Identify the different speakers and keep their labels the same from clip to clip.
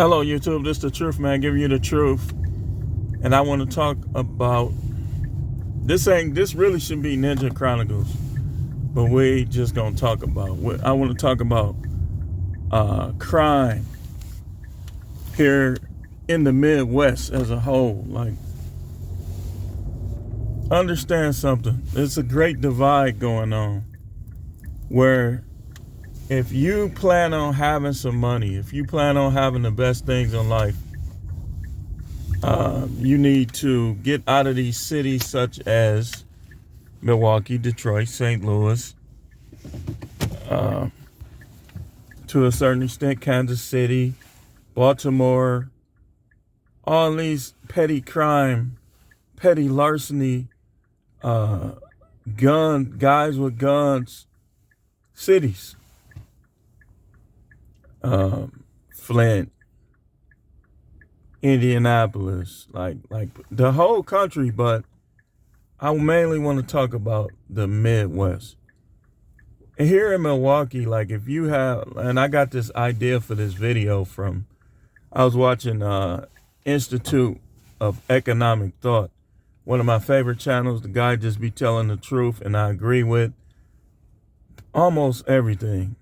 Speaker 1: Hello, YouTube. This is the truth, man. Giving you the truth. And I want to talk about this. This really should be Ninja Chronicles, but we just gonna talk about. I want to talk about crime here in the Midwest as a whole. Like, understand something. There's a great divide going on where if you plan on having some money, if you plan on having the best things in life, you need to get out of these cities such as Milwaukee, Detroit, St. Louis, to a certain extent, Kansas City, Baltimore, all these petty crime, petty larceny, guys with guns, cities. Flint, Indianapolis, like the whole country, but I mainly want to talk about the Midwest. And here in Milwaukee, like if you have, and I got this idea for this video from, I was watching Institute of Economic Thought, one of my favorite channels. The guy just be telling the truth, and I agree with almost everything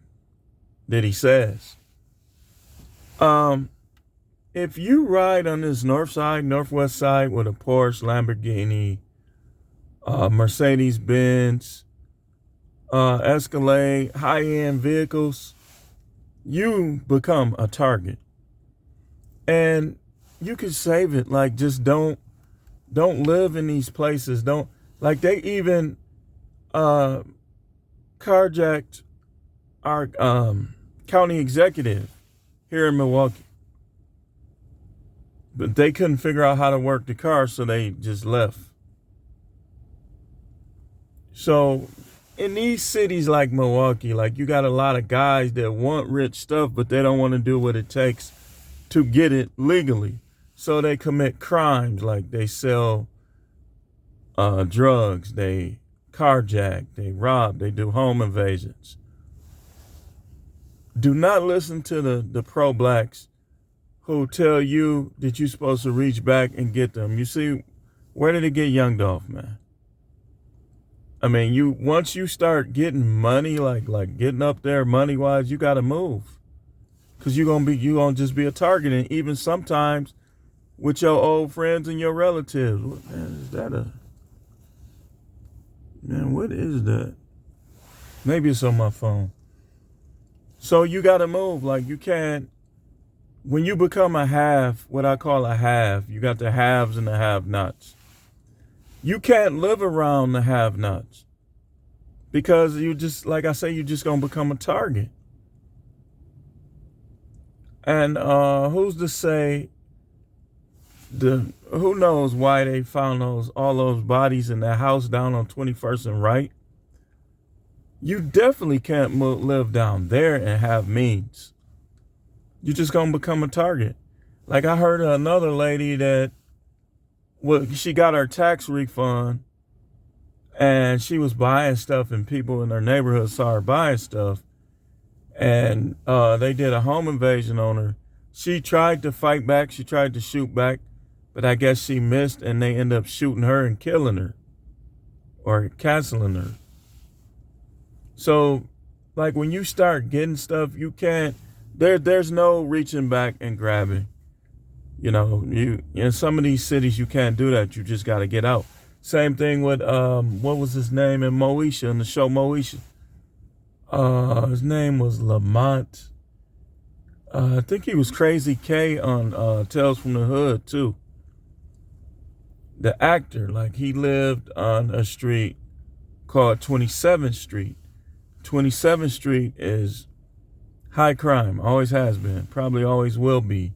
Speaker 1: that he says. If you ride on this north side, northwest side with a Porsche, Lamborghini, Mercedes-Benz, Escalade, high-end vehicles, you become a target. And you can save it. Like, just don't live in these places. Don't, like, they even carjacked our county executive here in Milwaukee. But they couldn't figure out how to work the car, so they just left. So in these cities like Milwaukee, like you got a lot of guys that want rich stuff, but they don't want to do what it takes to get it legally. So they commit crimes, like they sell drugs, they carjack, they rob, they do home invasions. Do not listen to the pro-blacks who tell you that you're supposed to reach back and get them. You see, where did it get Young Dolph, man? I mean, once you start getting money, like getting up there money-wise, you got to move. Because you gonna just be a target. And even sometimes with your old friends and your relatives. What is that? Maybe it's on my phone. So you got to move. Like, you can't, when you become a have, what I call a have, you got the haves and the have-nots. You can't live around the have-nots because you just, like I say, you're just going to become a target. And who's to say, who knows why they found all those bodies in that house down on 21st and Wright? You definitely can't live down there and have means. You're just going to become a target. Like, I heard another lady that she got her tax refund and she was buying stuff, and people in her neighborhood saw her buying stuff, and they did a home invasion on her. She tried to fight back. She tried to shoot back, but I guess she missed, and they ended up shooting her and killing her or canceling her. So, like, when you start getting stuff, you can't, there's no reaching back and grabbing. You know, in some of these cities, you can't do that. You just got to get out. Same thing with, what was his name in Moesha, in the show Moesha? His name was Lamont. I think he was Crazy K on Tales from the Hood, too. The actor, like, he lived on a street called 27th Street. 27th Street is high crime, always has been, probably always will be.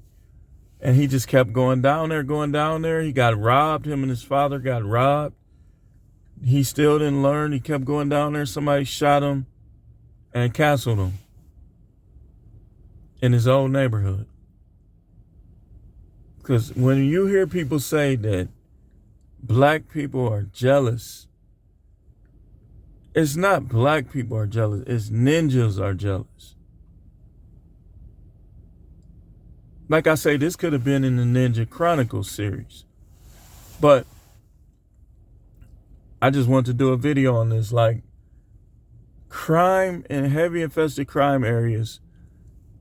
Speaker 1: And he just kept going down there. He got robbed. Him and his father got robbed. He still didn't learn. He kept going down there. Somebody shot him and canceled him in his old neighborhood. Because when you hear people say that black people are jealous, it's not black people are jealous. It's ninjas are jealous. like I say, this could have been in the Ninja Chronicles series, but I just want to do a video on this. Like, crime in heavy infested crime areas,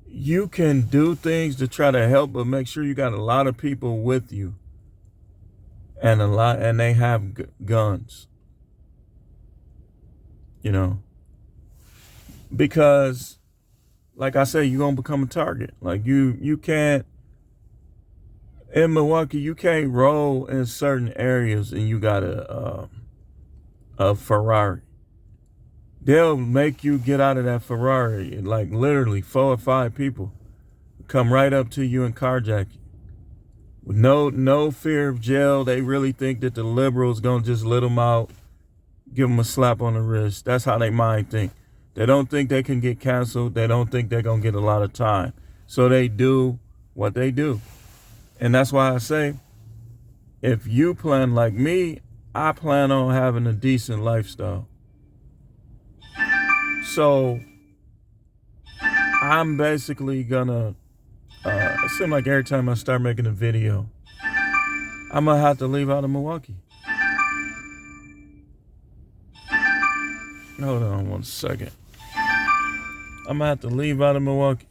Speaker 1: you can do things to try to help, but make sure you got a lot of people with you, and they have guns, you know, because like I say, you're gonna become a target. Like, you can't, in Milwaukee, you can't roll in certain areas and you got a Ferrari. They'll make you get out of that Ferrari. Like, literally 4 or 5 people come right up to you and carjack you with no fear of jail. They really think that the liberals gonna just let them out, give them a slap on the wrist. That's how they mind think. They don't think they can get canceled. They don't think they're gonna get a lot of time. So they do what they do. And that's why I say, if you plan like me, I plan on having a decent lifestyle. So I'm basically gonna, it seems like every time I start making a video, I'm gonna have to leave out of Milwaukee. Hold on 1 second. I'm gonna have to leave out of Milwaukee.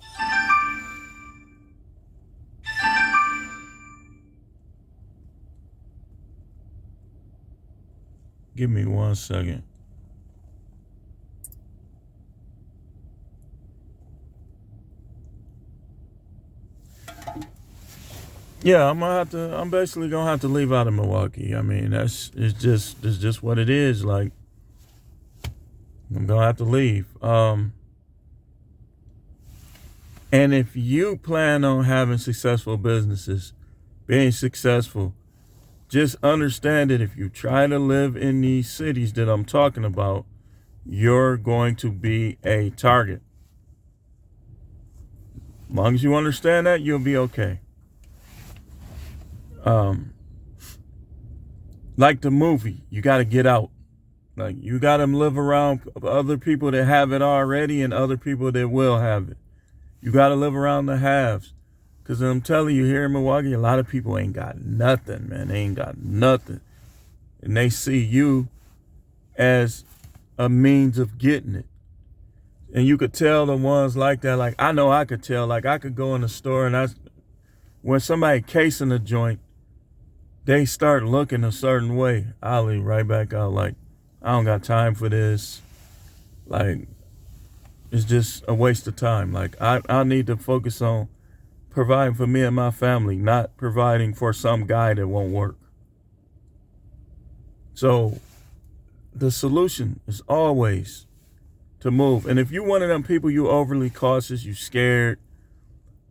Speaker 1: Give me 1 second. Yeah, I'm basically gonna have to leave out of Milwaukee. I mean, it's just what it is. Like, I'm gonna have to leave. And if you plan on having successful businesses, being successful, just understand that if you try to live in these cities that I'm talking about, you're going to be a target. As long as you understand that, you'll be okay. Like the movie, you got to get out. Like, you got to live around other people that have it already and other people that will have it. You got to live around the haves. Because I'm telling you, here in Milwaukee, a lot of people ain't got nothing, man. They ain't got nothing. And they see you as a means of getting it. And you could tell the ones like that. Like, I know I could tell. Like, I could go in the store and when somebody casing a joint, they start looking a certain way. I'll leave right back out. Like, I don't got time for this. Like, it's just a waste of time. Like, I need to focus on providing for me and my family, not providing for some guy that won't work. So the solution is always to move. And if you're one of them people, you overly cautious, you scared,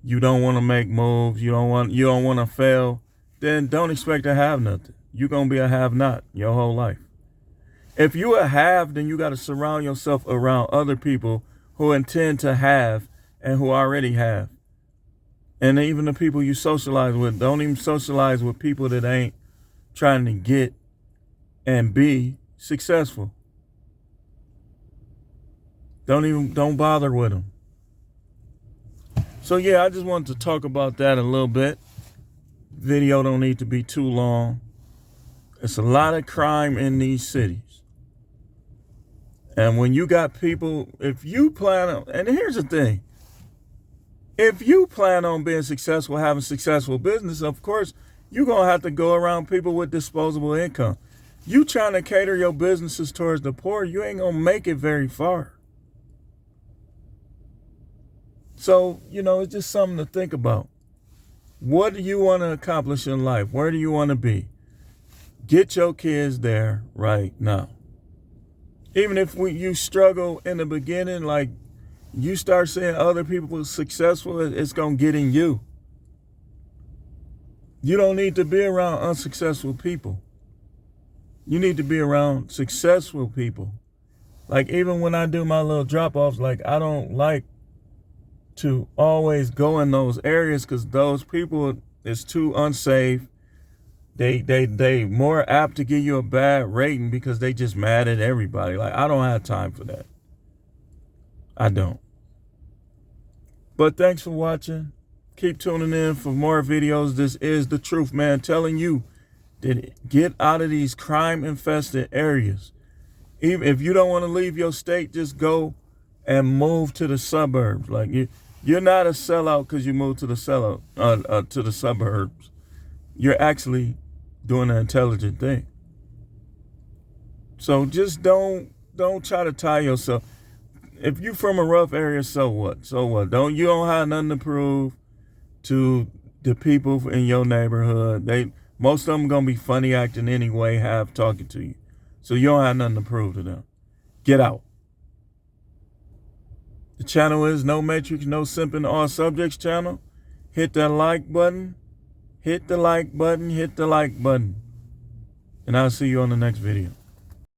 Speaker 1: you don't want to make moves, you don't want to fail, then don't expect to have nothing. You're going to be a have-not your whole life. If you a have, then you got to surround yourself around other people who intend to have and who already have. And even the people you socialize with, don't even socialize with people that ain't trying to get and be successful. Don't bother with them. So yeah, I just wanted to talk about that a little bit. Video don't need to be too long. It's a lot of crime in these cities. And when you got people, if you plan on, and here's the thing, if you plan on being successful, having successful business, of course, you're going to have to go around people with disposable income. You trying to cater your businesses towards the poor, you ain't going to make it very far. So, it's just something to think about. What do you want to accomplish in life? Where do you want to be? Get your kids there right now. Even if you struggle in the beginning, like, you start seeing other people successful, it's going to get in you. You don't need to be around unsuccessful people. You need to be around successful people. Like, even when I do my little drop-offs, like, I don't like to always go in those areas because those people is too unsafe. They more apt to give you a bad rating because they just mad at everybody. Like, I don't have time for that. I don't. But thanks for watching. Keep tuning in for more videos. This is the truth, man. Telling you that get out of these crime-infested areas. Even if you don't want to leave your state, just go and move to the suburbs. Like you're not a sellout because you moved to the to the suburbs. You're actually doing an intelligent thing. So just don't try to tie yourself. If you from a rough area, so what? So what? You don't have nothing to prove to the people in your neighborhood. Most of them gonna be funny acting anyway, half talking to you. So you don't have nothing to prove to them. Get out. The channel is No Matrix, No Simping, All Subjects channel. Hit that like button. Hit the like button. Hit the like button. And I'll see you on the next video.